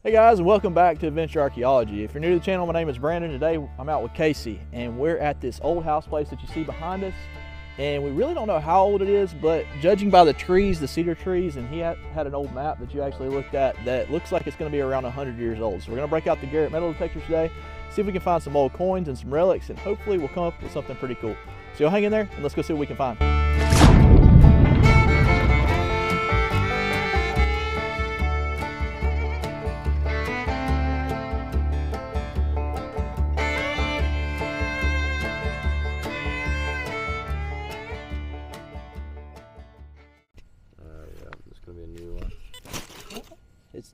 Hey guys, and welcome back to Adventure Archaeology. If you're new to the channel, my name is Brandon. Today I'm out with Casey and we're at this old house place that you see behind us, and we really don't know how old it is, but judging by the trees, the cedar trees, and he had an old map that you actually looked at that looks like it's going to be around 100 years old. So we're going to break out the Garrett Metal Detectors today, see if we can find some old coins and some relics, and hopefully we'll come up with something pretty cool. So y'all hang in there and let's go see what we can find.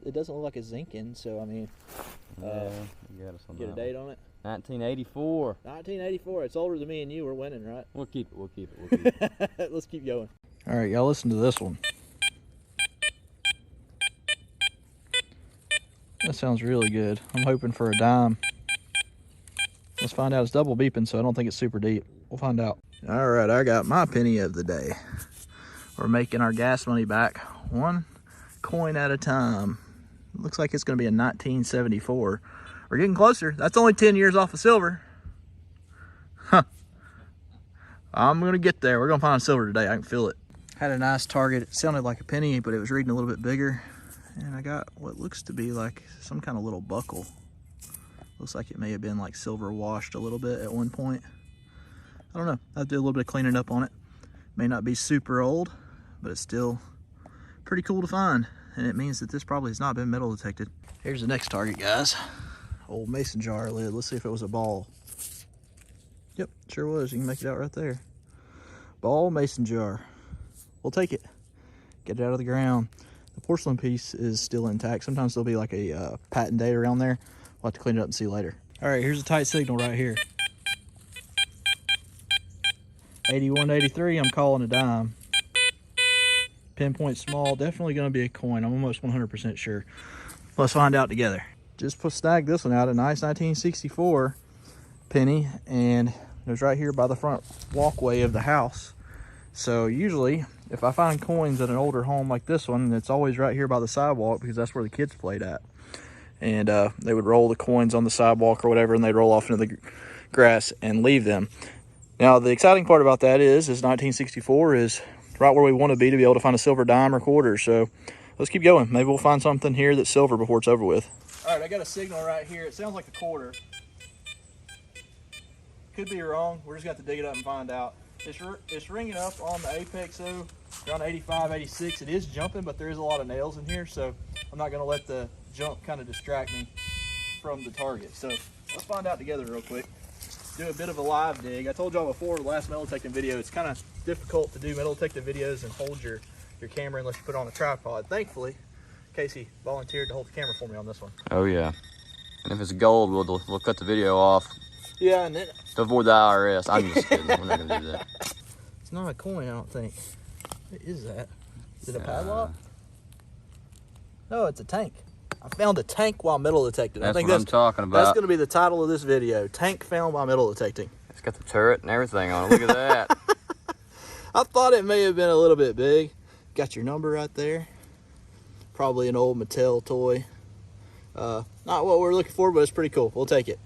It doesn't look like it's zinking, so I mean, get a date on it. 1984. 1984. It's older than me and you. We're winning, right? We'll keep it. Let's keep going. All right, y'all listen to this one. That sounds really good. I'm hoping for a dime. Let's find out. It's double beeping, so I don't think it's super deep. We'll find out. All right, I got my penny of the day. We're making our gas money back one coin at a time. Looks like it's going to be a 1974. We're getting closer. That's only 10 years off of silver. Huh. I'm going to get there. We're going to find silver today. I can feel it. Had a nice target. It sounded like a penny, but it was reading a little bit bigger. And I got what looks to be like some kind of little buckle. Looks like it may have been like silver washed a little bit at one point. I don't know. I'll do a little bit of cleaning up on it. May not be super old, but it's still pretty cool to find. And it means that this probably has not been metal detected. Here's the next target, guys. Old mason jar lid. Let's see if it was a ball. Yep, sure was. You can make it out right there. Ball mason jar. We'll take it. Get it out of the ground. The porcelain piece is still intact. Sometimes there'll be like a patent date around there. We'll have to clean it up and see later. All right, here's a tight signal right here. 8183, I'm calling a dime. Pinpoint small, definitely going to be a coin. I'm almost 100% sure. Let's find out together. Just snagged this one out, a nice 1964 penny, and it was right here by the front walkway of the house. So usually, if I find coins at an older home like this one, it's always right here by the sidewalk because that's where the kids played at. And they would roll the coins on the sidewalk or whatever, and they'd roll off into the grass and leave them. Now, the exciting part about that is 1964 is right where we want to be able to find a silver dime or quarter. So let's keep going. Maybe we'll find something here that's silver before it's over with. All right, I got a signal right here. It sounds like a quarter. Could be wrong. We're just got to dig it up and find out. It's ringing up on the apex though, around 85, 86. It is jumping, but there is a lot of nails in here, so I'm not going to let the jump kind of distract me from the target. So let's find out together real quick. Do a bit of a live dig. I told y'all before the last metal detecting video, it's kind of difficult to do metal detecting videos and hold your camera unless you put it on a tripod. Thankfully, Casey volunteered to hold the camera for me on this one. Oh yeah. And if it's gold, we'll cut the video off. Yeah, and then to avoid the IRS. I'm just kidding. We're not gonna do that. It's not a coin, I don't think. What is that? Is it a padlock? No, it's a tank. I found a tank while metal detecting. That's what I'm talking about. That's going to be the title of this video. Tank found while metal detecting. It's got the turret and everything on it. Look at that. I thought it may have been a little bit big. Got your number right there. Probably an old Mattel toy. Not what we're looking for, but it's pretty cool. We'll take it.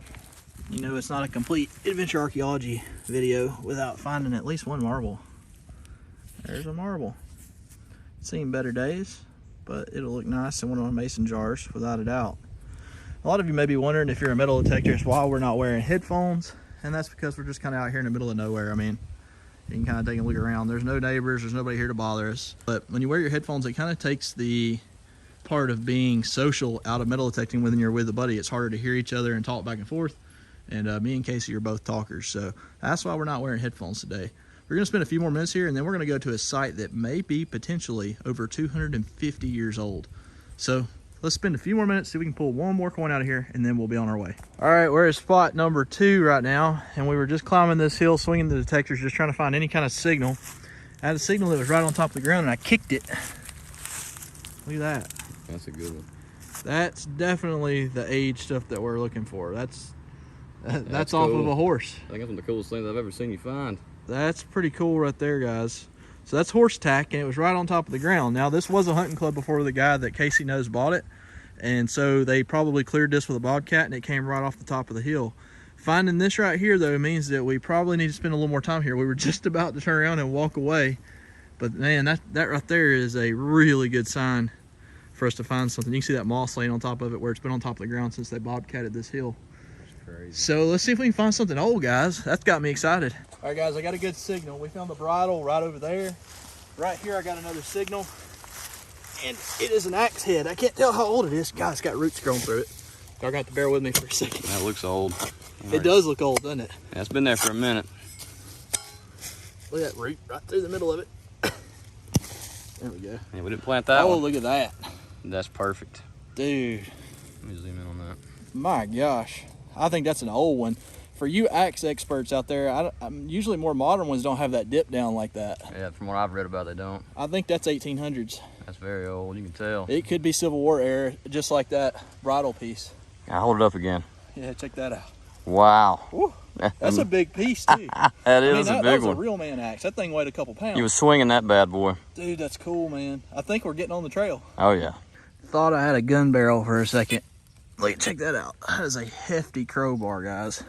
You know, it's not a complete adventure archaeology video without finding at least one marble. There's a marble. It's seen better days, but it'll look nice in one of our mason jars, without a doubt. A lot of you may be wondering if you're a metal detector why we're not wearing headphones, and that's because we're just kind of out here in the middle of nowhere. I mean, you can kind of take a look around. There's no neighbors, there's nobody here to bother us. But when you wear your headphones, it kind of takes the part of being social out of metal detecting when you're with a buddy. It's harder to hear each other and talk back and forth. And me and Casey are both talkers, so that's why we're not wearing headphones today. We're gonna spend a few more minutes here, and then we're gonna go to a site that may be potentially over 250 years old. So let's spend a few more minutes, see if we can pull one more coin out of here, and then we'll be on our way. All right, we're at spot number 2 right now, and we were just climbing this hill, swinging the detectors, just trying to find any kind of signal. I had a signal that was right on top of the ground, and I kicked it. Look at that. That's a good one. That's definitely the age stuff that we're looking for. That's cool. Off of a horse. I think that's one of the coolest things I've ever seen you find. That's pretty cool right there, guys. So that's horse tack, and it was right on top of the ground. Now, this was a hunting club before the guy that Casey knows bought it, And so they probably cleared this with a bobcat and it came right off the top of the hill. Finding this right here though means that we probably need to spend a little more time here. We were just about to turn around and walk away, but man, that right there is a really good sign for us to find something. You can see that moss laying on top of it where it's been on top of the ground since they bobcatted this hill. That's crazy. So let's see if we can find something old, guys. That's got me excited. All right, guys, I got a good signal. We found the bridle right over there. Right here, I got another signal, and it is an axe head. I can't tell how old it is. God, it's got roots growing through it. Y'all got to bear with me for a second. That looks old. It does look old, doesn't it? Yeah, it's been there for a minute. Look at that root right through the middle of it. There we go. Yeah, we didn't plant that one. Oh, look at that. That's perfect. Dude. Let me zoom in on that. My gosh. I think that's an old one. For you axe experts out there, usually more modern ones don't have that dip down like that. Yeah, from what I've read about, they don't. I think that's 1800s. That's very old, you can tell. It could be Civil War era, just like that bridle piece. Yeah, hold it up again. Yeah, check that out. Wow. Woo. That's a big piece too. That is a big that was one. a real man axe. That thing weighed a couple pounds. You was swinging that bad boy. Dude, that's cool, man. I think we're getting on the trail. Oh yeah. Thought I had a gun barrel for a second. Look, check that out. That is a hefty crowbar, guys.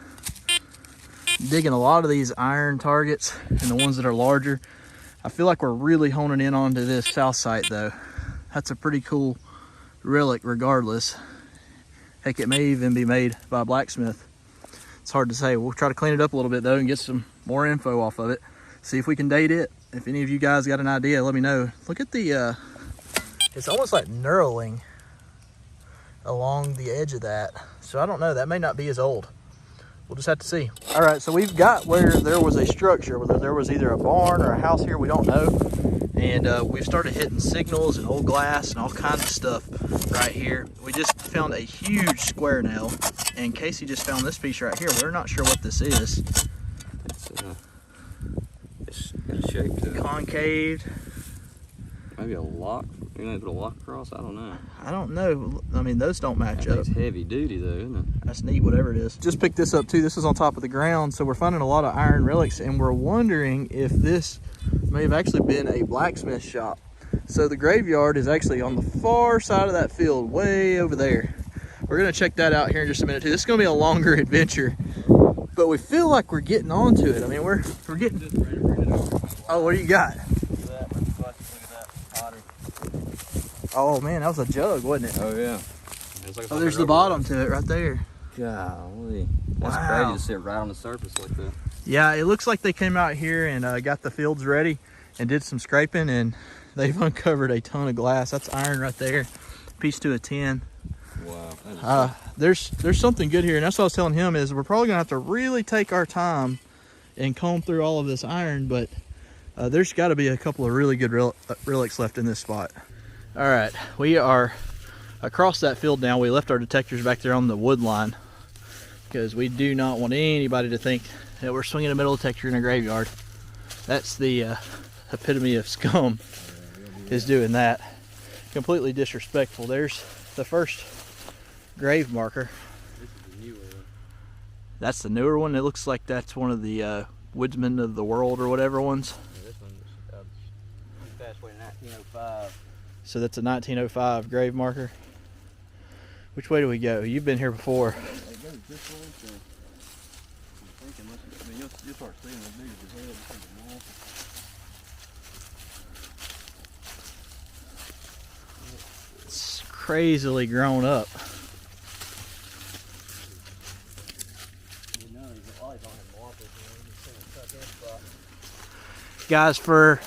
Digging a lot of these iron targets and the ones that are larger. I feel like we're really honing in onto this south site though. That's a pretty cool relic regardless. Heck, it may even be made by a blacksmith. It's hard to say. We'll try to clean it up a little bit though and get some more info off of it. See if we can date it. If any of you guys got an idea, let me know. Look at the, it's almost like knurling along the edge of that. So I don't know, that may not be as old. We'll just have to see. All right, so we've got where there was a structure, whether there was either a barn or a house here, we don't know. And we've started hitting signals and old glass and all kinds of stuff right here. We just found a huge square nail, and Casey just found this piece right here. We're not sure what this is. It's got a shape to it. Concave. Maybe a lock. You know, put a lock across. I don't know. I don't know. I mean, those don't match up. It's heavy duty though, isn't it? That's neat, whatever it is. Just picked this up too. This is on top of the ground, so we're finding a lot of iron relics, and we're wondering if this may have actually been a blacksmith shop. So the graveyard is actually on the far side of that field, way over there. We're gonna check that out here in just a minute too. This is gonna be a longer adventure, but we feel like we're getting onto it. I mean, we're getting. Oh, what do you got? Oh man, that was a jug, wasn't it? Oh yeah. Oh, there's the bottom to it right there. Golly. That's Wow. crazy to sit right on the surface like that. Yeah, it looks like they came out here and got the fields ready and did some scraping, and they've uncovered a ton of glass. That's iron right there, piece to a tin. Wow. There's something good here, and that's what I was telling him is we're probably gonna have to really take our time and comb through all of this iron, but there's got to be a couple of really good relics left in this spot. All right, we are across that field now. We left our detectors back there on the wood line because we do not want anybody to think that we're swinging a metal detector in a graveyard. That's the epitome of scum, is doing that. Completely disrespectful. There's the first grave marker. This is the newer one. That's the newer one. It looks like that's one of the Woodsmen of the World or whatever ones. Yeah, this one passed away in 1905. So that's a 1905 grave marker. Which way do we go? You've been here before. It goes this way, so I'm thinking, you'll start seeing as big as your head. It's crazily grown up. Guys, for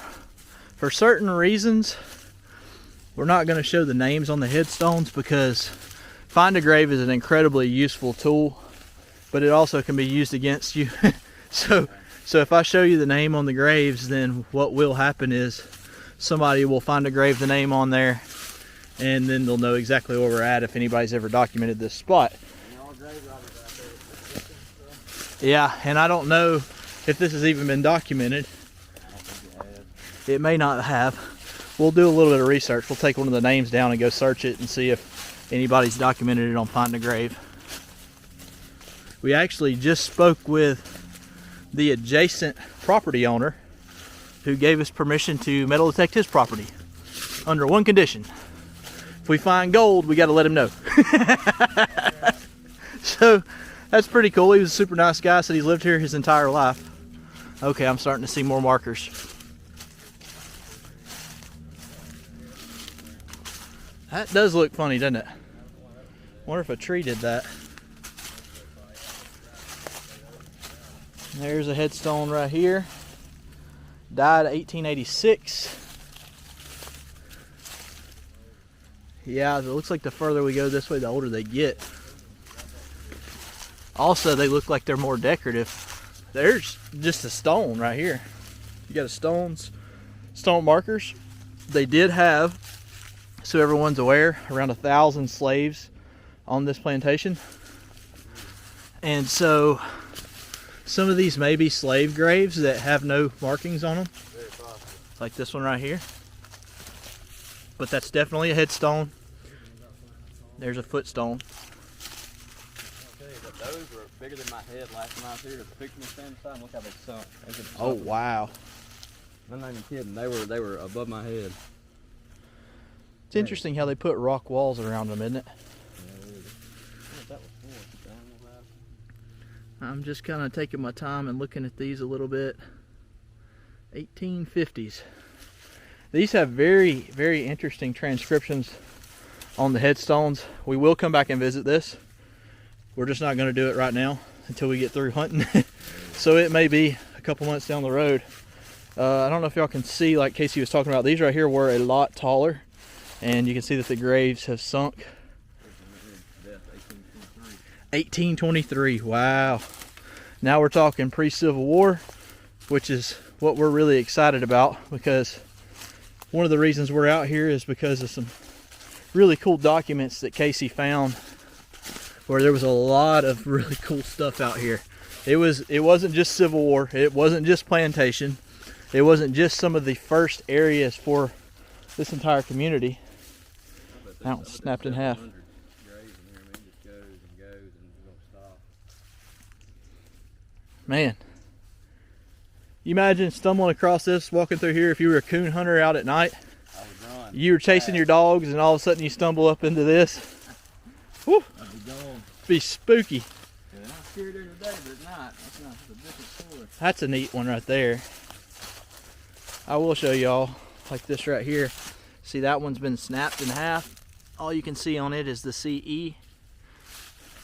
certain reasons, we're not going to show the names on the headstones because find a grave is an incredibly useful tool, but it also can be used against you. So if I show you the name on the graves, then what will happen is somebody will find a grave, the name on there, and then they'll know exactly where we're at if anybody's ever documented this spot. Yeah, and I don't know if this has even been documented. It may not have. We'll do a little bit of research. We'll take one of the names down and go search it and see if anybody's documented it on Find a Grave. We actually just spoke with the adjacent property owner who gave us permission to metal detect his property under one condition. For we find gold, we got to let him know. So that's pretty cool. He was a super nice guy. Said he's lived here his entire life. Okay, I'm starting to see more markers. That does look funny, doesn't it? Wonder if a tree did that. There's a headstone right here. Died 1886. Yeah, it looks like the further we go this way, the older they get. Also, they look like they're more decorative. There's just a stone right here. You got a stone markers. They did have, so everyone's aware, around 1,000 slaves on this plantation. And so some of these may be slave graves that have no markings on them. Very possible. Like this one right here. But that's definitely a headstone. There's a footstone. Those were bigger than my head last time I was here to pick them stand aside. Look how they sunk. Oh wow. I'm not even kidding. They were above my head. It's interesting how they put rock walls around them, isn't it? I'm just kind of taking my time and looking at these a little bit. 1850s. These have very, very interesting transcriptions on the headstones. We will come back and visit this. We're just not going to do it right now until we get through hunting. So it may be a couple months down the road. I don't know if y'all can see, like Casey was talking about, these right here were a lot taller. And you can see that the graves have sunk. 1823, wow. Now we're talking pre-Civil War, which is what we're really excited about, because one of the reasons we're out here is because of some really cool documents that Casey found, where there was a lot of really cool stuff out here. It wasn't just Civil War, it wasn't just Plantation, it wasn't just some of the first areas for this entire community. That one snapped in half. Man, you imagine stumbling across this, walking through here, if you were a coon hunter out at night. I would run. You were chasing your dogs and all of a sudden you stumble up into this. Whew. I'd be gone. Be spooky. Yeah, I'm scared during the day, but at night, that's a different story. That's a neat one right there. I will show y'all, like this right here. See, that one's been snapped in half. All you can see on it is the CE.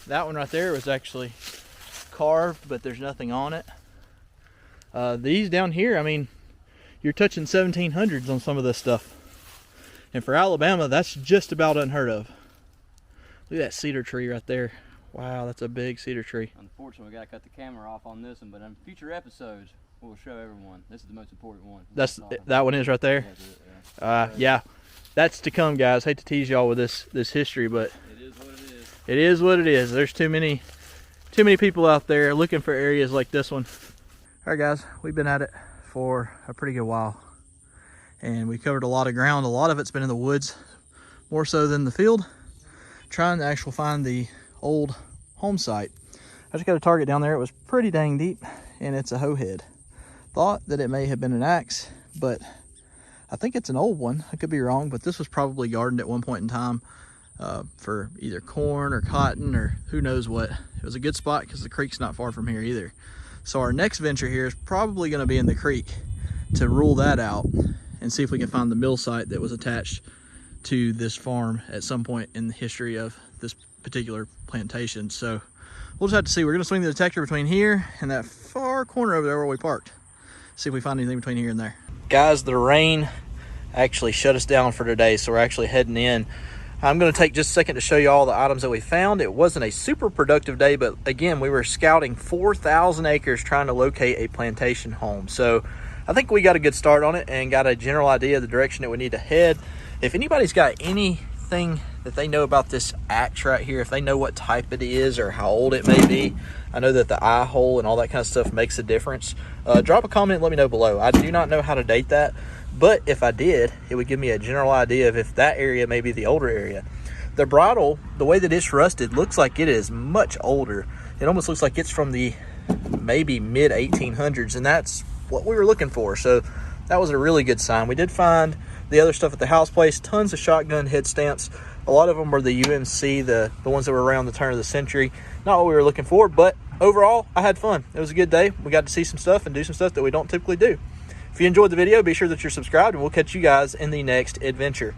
That one right there was actually carved, but there's nothing on it. These down here, I mean, you're touching 1700s on some of this stuff. And for Alabama, that's just about unheard of. Look at that cedar tree right there. Wow, that's a big cedar tree. Unfortunately, we got to cut the camera off on this one, but in future episodes, we'll show everyone. This is the most important one. That one is right there? Yeah. That's to come, guys. Hate to tease y'all with this history, but it is what it is. It is what it is. There's too many people out there looking for areas like this one. All right, guys, we've been at it for a pretty good while, and we covered a lot of ground. A lot of it's been in the woods, more so than the field, trying to actually find the old home site. I just got a target down there. It was pretty dang deep, and it's a hoe head. Thought that it may have been an axe, but I think it's an old one. I could be wrong, but this was probably gardened at one point in time for either corn or cotton or who knows what. It was a good spot because the creek's not far from here either. So our next venture here is probably going to be in the creek to rule that out and see if we can find the mill site that was attached to this farm at some point in the history of this particular plantation. So we'll just have to see. We're going to swing the detector between here and that far corner over there where we parked. See if we find anything between here and there. Guys, the rain actually shut us down for today, so we're actually heading in. I'm going to take just a second to show you all the items that we found. It wasn't a super productive day, but again, we were scouting 4,000 acres trying to locate a plantation home. So I think we got a good start on it and got a general idea of the direction that we need to head. If anybody's got anything that they know about this axe right here, if they know what type it is or how old it may be, I know that the eye hole and all that kind of stuff makes a difference. Drop a comment and let me know below. I do not know how to date that, but if I did, it would give me a general idea of if that area may be the older area. The bridle, the way that it's rusted, looks like it is much older. It almost looks like it's from the maybe mid 1800s, and that's what we were looking for. So that was a really good sign. We did find the other stuff at the house place, tons of shotgun head stamps. A lot of them were the UMC, the ones that were around the turn of the century. Not what we were looking for, but overall, I had fun. It was a good day. We got to see some stuff and do some stuff that we don't typically do. If you enjoyed the video, be sure that you're subscribed, and we'll catch you guys in the next adventure.